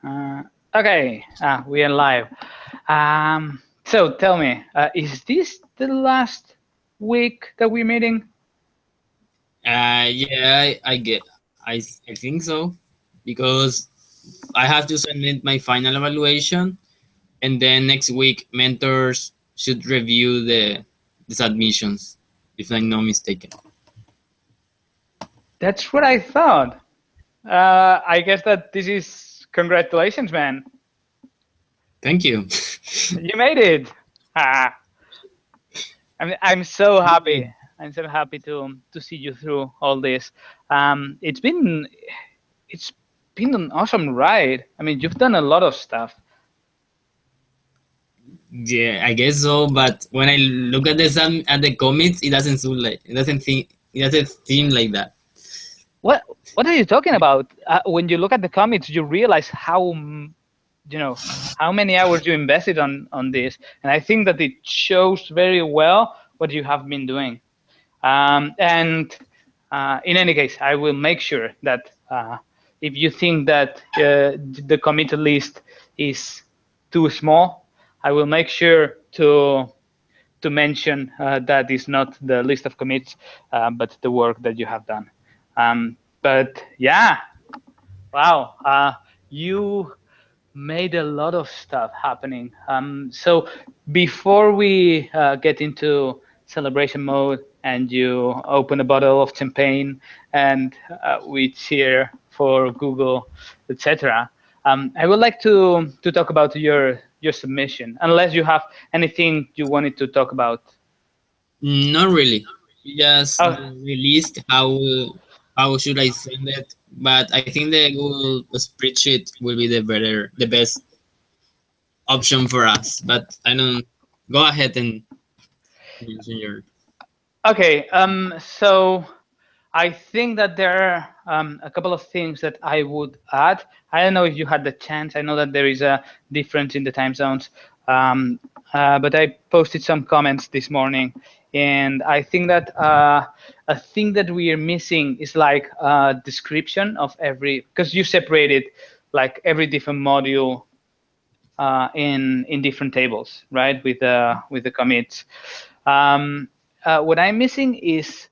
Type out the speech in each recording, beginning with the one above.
Okay, we are live. So tell me, is this the last week that we're meeting? Yeah, I think so because I have to submit my final evaluation, and then next week mentors should review the submissions, if I'm not mistaken. That's what I thought. I guess that this is congratulations, man. Thank you. You made it. Ah, I'm so happy. I'm so happy to see you through all this. It's been an awesome ride. I mean, you've done a lot of stuff. Yeah, I guess so. But when I look at the commits, it doesn't seem like that. What what are you talking about? When you look at the comics, you realize how how many hours you invested on this, and I think that it shows very well what you have been doing. And in any case, I will make sure that if you think that the commit list is too small, I will make sure to mention that is not the list of commits, but the work that you have done. But yeah, wow, you made a lot of stuff happening. So before we get into celebration mode and you open a bottle of champagne and we cheer for Google, etc., I would like to talk about your submission, unless you have anything you wanted to talk about. Not really. We just Oh, released how should I send it, but I think the Google spreadsheet will be the best option for us. But I don't go ahead and mention your. okay. So I think that there are a couple of things that I would add. I don't know if you had the chance. I know that there is a difference in the time zones, um, but I posted some comments this morning, and I think that a thing that we are missing is like a description of every, because you separated like every different module in different tables, right? With the commits. What I'm missing is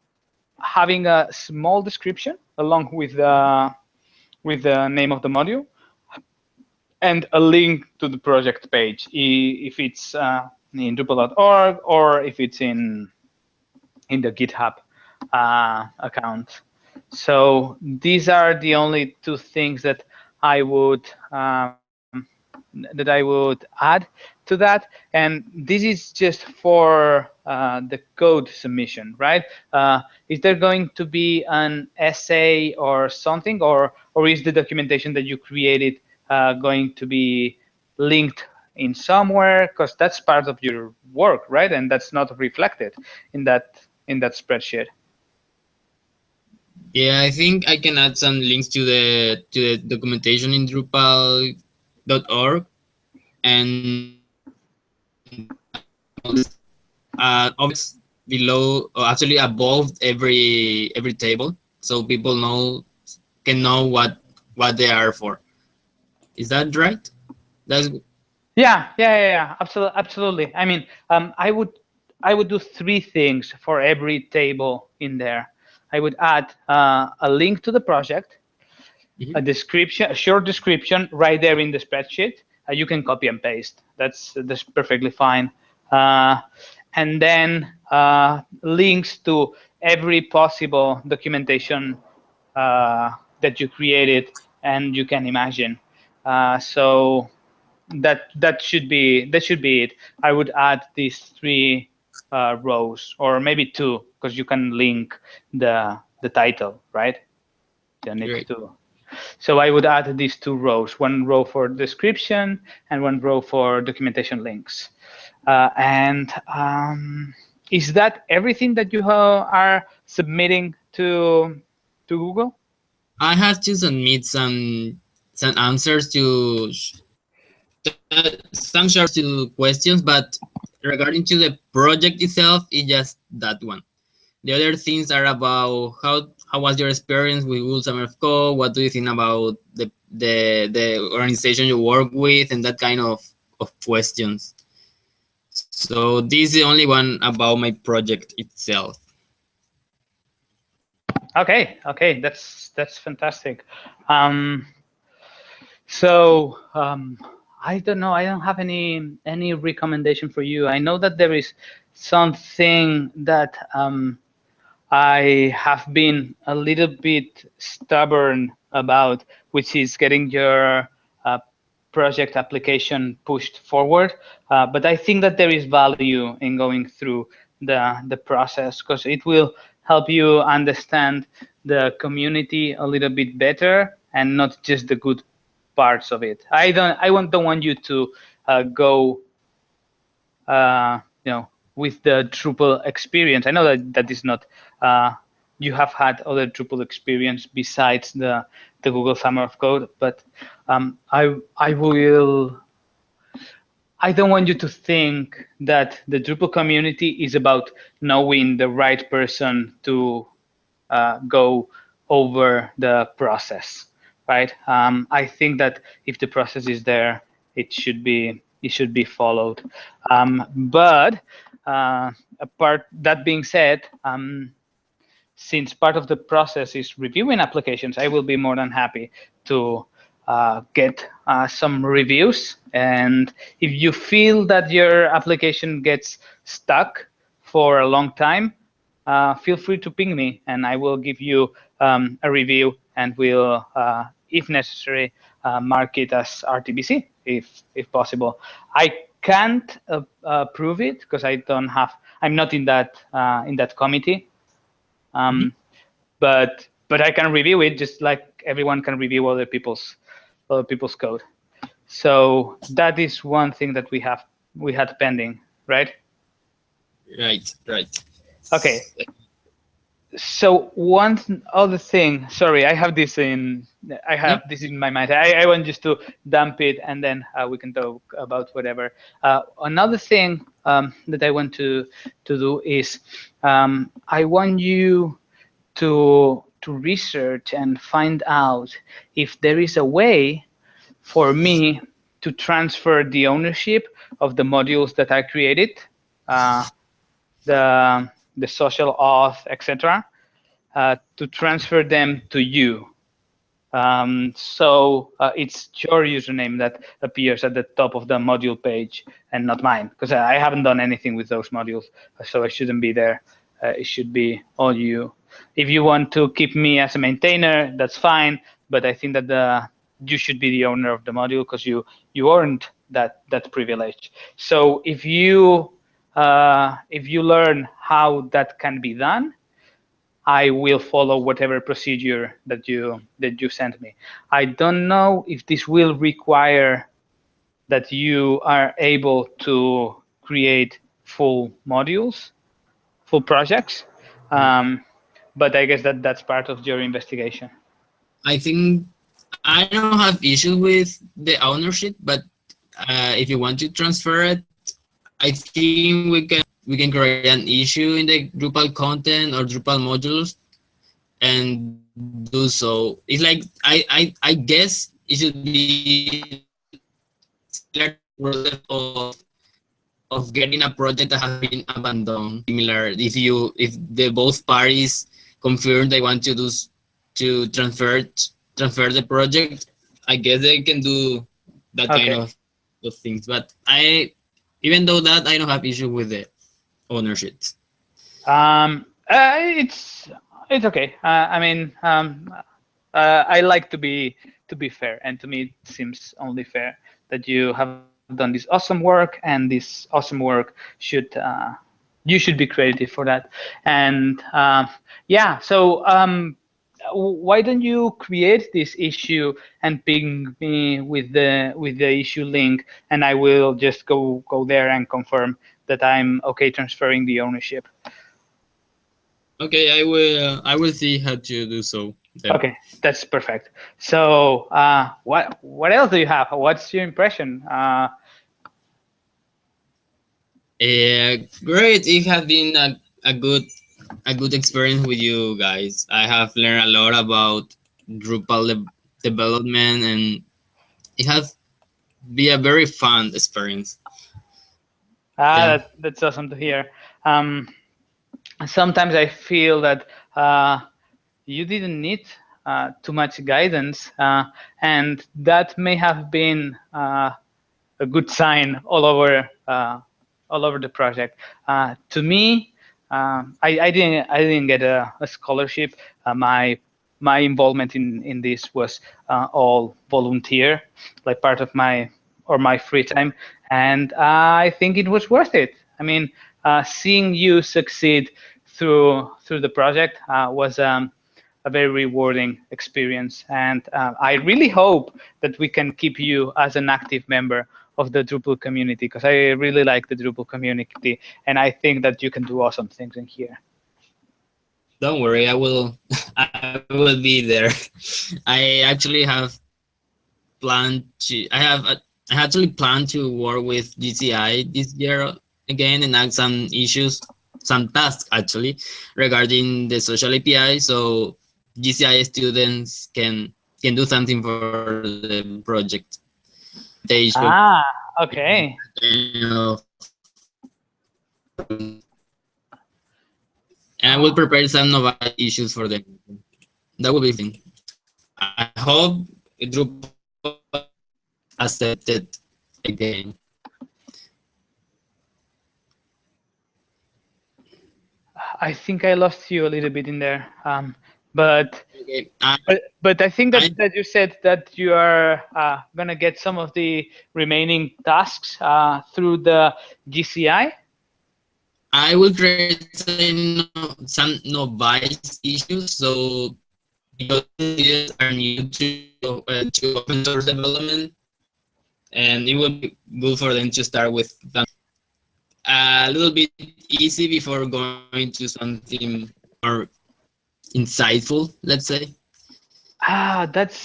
having a small description along with the name of the module and a link to the project page, if it's in Drupal.org or if it's in the GitHub account. So these are the only two things that I would add to that, and this is just for the code submission, right? Is there going to be an essay or something, or is the documentation that you created going to be linked in somewhere? Because that's part of your work, right? And that's not reflected in that spreadsheet. Yeah, I think I can add some links to the documentation in Drupal.org, and objects below, or actually above every table, so people can know what they are for. Is that right? That's Yeah. Absolutely. I mean, I would do three things for every table in there. I would add a link to the project, a mhm. description, a short description right there in the spreadsheet. You can copy and paste. That's perfectly fine. Uh, and then links to every possible documentation that you created and you can imagine. So that should be it. I would add these three rows, or maybe two, because you can link the title, right? You need Great. to. So I would add these two rows: one row for description and one row for documentation links. And is that everything that you are submitting to Google? I have to submit some answers to some answers to questions, but regarding to the project itself, it's just that one. The other things are about how was your experience with Google Summer of Code? What do you think about the organization you work with, and that kind of questions. So this is the only one about my project itself. Okay, that's fantastic. Um, so I don't know. I don't have any recommendation for you. I know that there is something that I have been a little bit stubborn about, which is getting your project application pushed forward. But I think that there is value in going through the process, because it will help you understand the community a little bit better and not just the good parts of it. Don't want you to go with the Drupal experience. I know that is not, you have had other Drupal experience besides the Google Summer of Code, but I don't want you to think that the Drupal community is about knowing the right person to go over the process, right? I think that if the process is there, it should be followed. But apart that being said, since part of the process is reviewing applications, I will be more than happy to get some reviews. And if you feel that your application gets stuck for a long time, feel free to ping me, and I will give you a review, and will, if necessary, mark it as RTBC if possible. I can't prove it because I'm not in that committee. Mhm. But I can review it just like everyone can review other people's code. So that is one thing that we had pending, right? Right, right. Okay. So one other thing, sorry, I Yeah. have this in my mind. I want just to dump it, and then we can talk about whatever. Another thing that I want to do is, I want you to research and find out if there is a way for me to transfer the ownership of the modules that I created, uh, the social auth, etc., to transfer them to you. So it's your username that appears at the top of the module page and not mine, because I haven't done anything with those modules, so I shouldn't be there. It should be all you. If you want to keep me as a maintainer, that's fine, but I think that you should be the owner of the module, because you earned that privilege. So if you learn how that can be done, I will follow whatever procedure that you send me. I don't know if this will require that you are able to create full modules, full projects, um, but I guess that's part of your investigation. I think I don't have issue with the ownership, but if you want to transfer it, I think we can create an issue in the Drupal content or Drupal modules and do so. It's like I guess it should be similar to the process of getting a project that has been abandoned. Similar if the both parties confirm they want to to transfer the project, I guess they can do that kind Okay. of things. But I even though that I don't have issue with the ownership. It's okay. I mean, I like to be fair, and to me it seems only fair that you have done this awesome work, and this awesome work you should be credited for that. And yeah, so why don't you create this issue and ping me with the issue link, and I will just go there and confirm that I'm okay transferring the ownership. Okay, I will see how to do so then. Okay, that's perfect. So, what else do you have? What's your impression? Great. It has been a good a good experience with you guys. I have learned a lot about Drupal development, and it has been a very fun experience. Yeah. That's awesome to hear. Um, Sometimes I feel that you didn't need too much guidance, and that may have been a good sign all over the project. To me, I didn't get a scholarship. My involvement in this was all volunteer, like part of my free time, and I think it was worth it. I mean, seeing you succeed through the project was a very rewarding experience. And I really hope that we can keep you as an active member of the Drupal community, because I really like the Drupal community, and I think that you can do awesome things in here. Don't worry, I will. I will be there. I actually have planned to. I actually planned to work with GCI this year again and add some issues, some tasks actually regarding the social API, so GCI students can do something for the project. Implementation, Ah, okay. and I will prepare some novel issues for them. That will be fun. I hope Drupal accepted again. I think I lost you a little bit in there, but Okay. but I think I that you said that you are gonna get some of the remaining tasks through the GCI. I will create some novice issues. So because students are new to open source development, and it will be good for them to start with a little bit easy before going to something more insightful, let's say.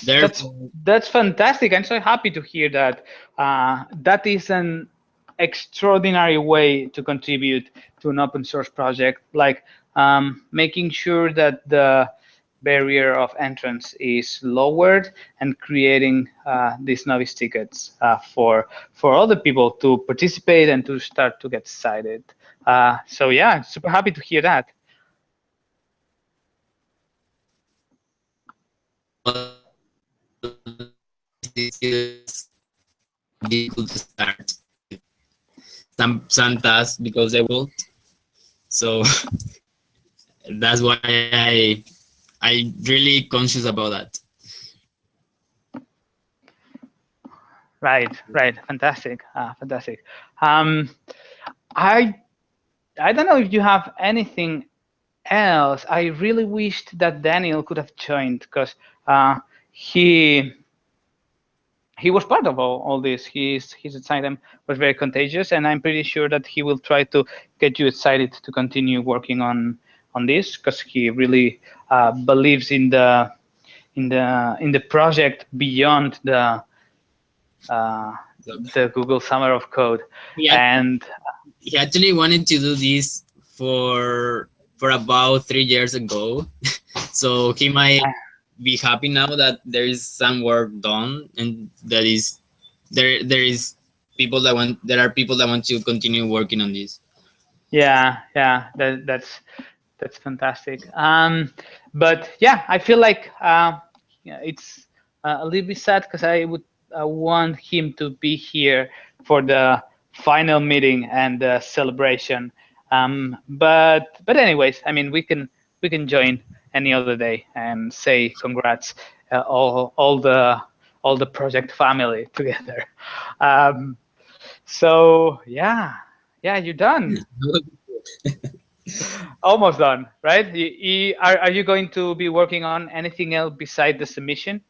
Therefore, That's fantastic. I'm so happy to hear that. That is an extraordinary way to contribute to an open source project, like making sure that the barrier of entrance is lowered and creating these novice tickets for other people to participate and to start to get excited. So yeah, super happy to hear that. it's difficult to start some tasks because they will. So that's why I really conscious about that. Right. Fantastic. Fantastic. Um, I I don't know if you have anything else. I really wished that Daniel could have joined, because he he was part of all this. His excitement was very contagious, and I'm pretty sure that he will try to get you excited to continue working on this, because he really believes in the project beyond uh, the Google Summer of Code. He, And he actually wanted to do this for about 3 years ago. So he might be happy now that there is some work done, and that is there is people that want there are people that want to continue working on this. yeah, that's fantastic. But yeah, I feel like yeah, it's a little bit sad, because I would want him to be here for the final meeting and the celebration. But anyways, I mean, we can join any other day and say congrats, all the project family together. Um, so yeah, you're done. Almost done, right? Are you going to be working on anything else beside the submission?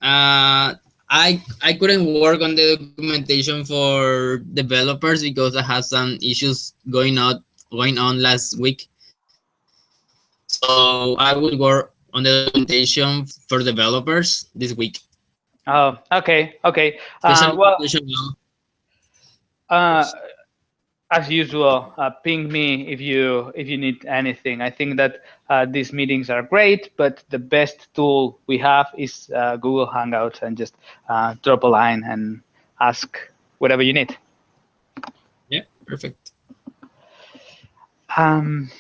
I couldn't work on the documentation for developers because I had some issues going on last week. So I will work on the documentation for developers this week. Oh, okay. Special Well, documentation now. uh, as usual, ping me if you need anything. I think that these meetings are great, but the best tool we have is Google Hangouts, and just drop a line and ask whatever you need. Yeah, perfect. Um,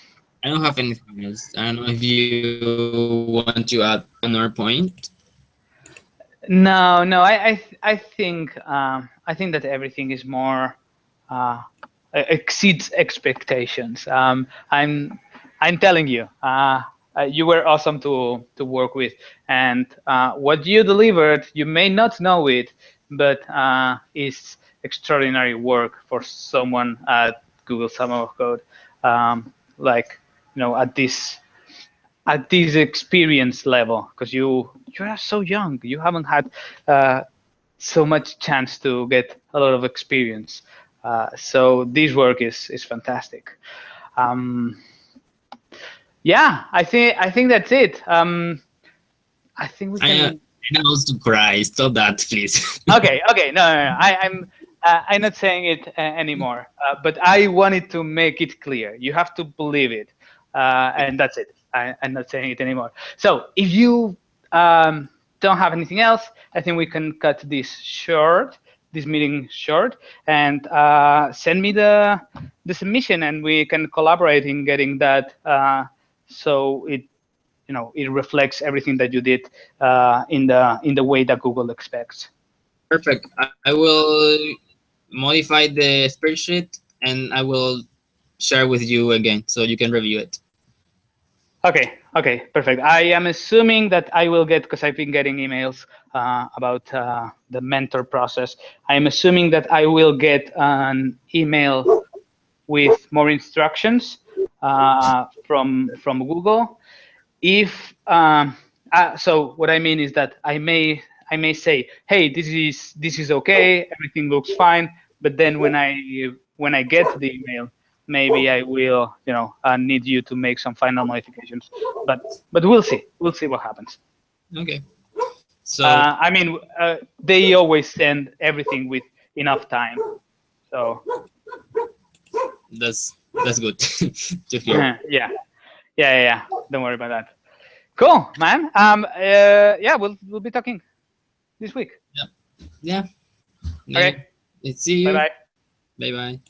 I don't have anything else. I don't know if you want to add another point. no, I think that everything is more exceeds expectations. I'm telling you, you were awesome to work with, and what you delivered, you may not know it, but is extraordinary work for someone at Google Summer of Code, like at this experience level, because you are so young, you haven't had so much chance to get a lot of experience. So this work is fantastic. Yeah, I think that's it. I think we can. I know to cry. Stop that, please. Okay, no. I'm not saying it anymore. But I wanted to make it clear. You have to believe it, and that's it. I'm not saying it anymore. So if you don't have anything else, I think we can cut this meeting short, and send me the submission, and we can collaborate in getting that, so it reflects everything that you did in the way that Google expects. Perfect. I will modify the spreadsheet and I will share with you again so you can review it. Okay, perfect. I am assuming that I will get, because I've been getting emails about the mentor process. I'm assuming that I will get an email with more instructions from Google. If so, what I mean is that I may say, hey, this is okay, everything looks fine, but then when I get the email, maybe I will need you to make some final modifications. But we'll see what happens. Okay. So I mean, they always send everything with enough time, so that's good to hear. yeah. Don't worry about that. Cool, man. Yeah, we'll be talking this week. Yeah. Okay. Let's see Bye you. bye. Bye bye.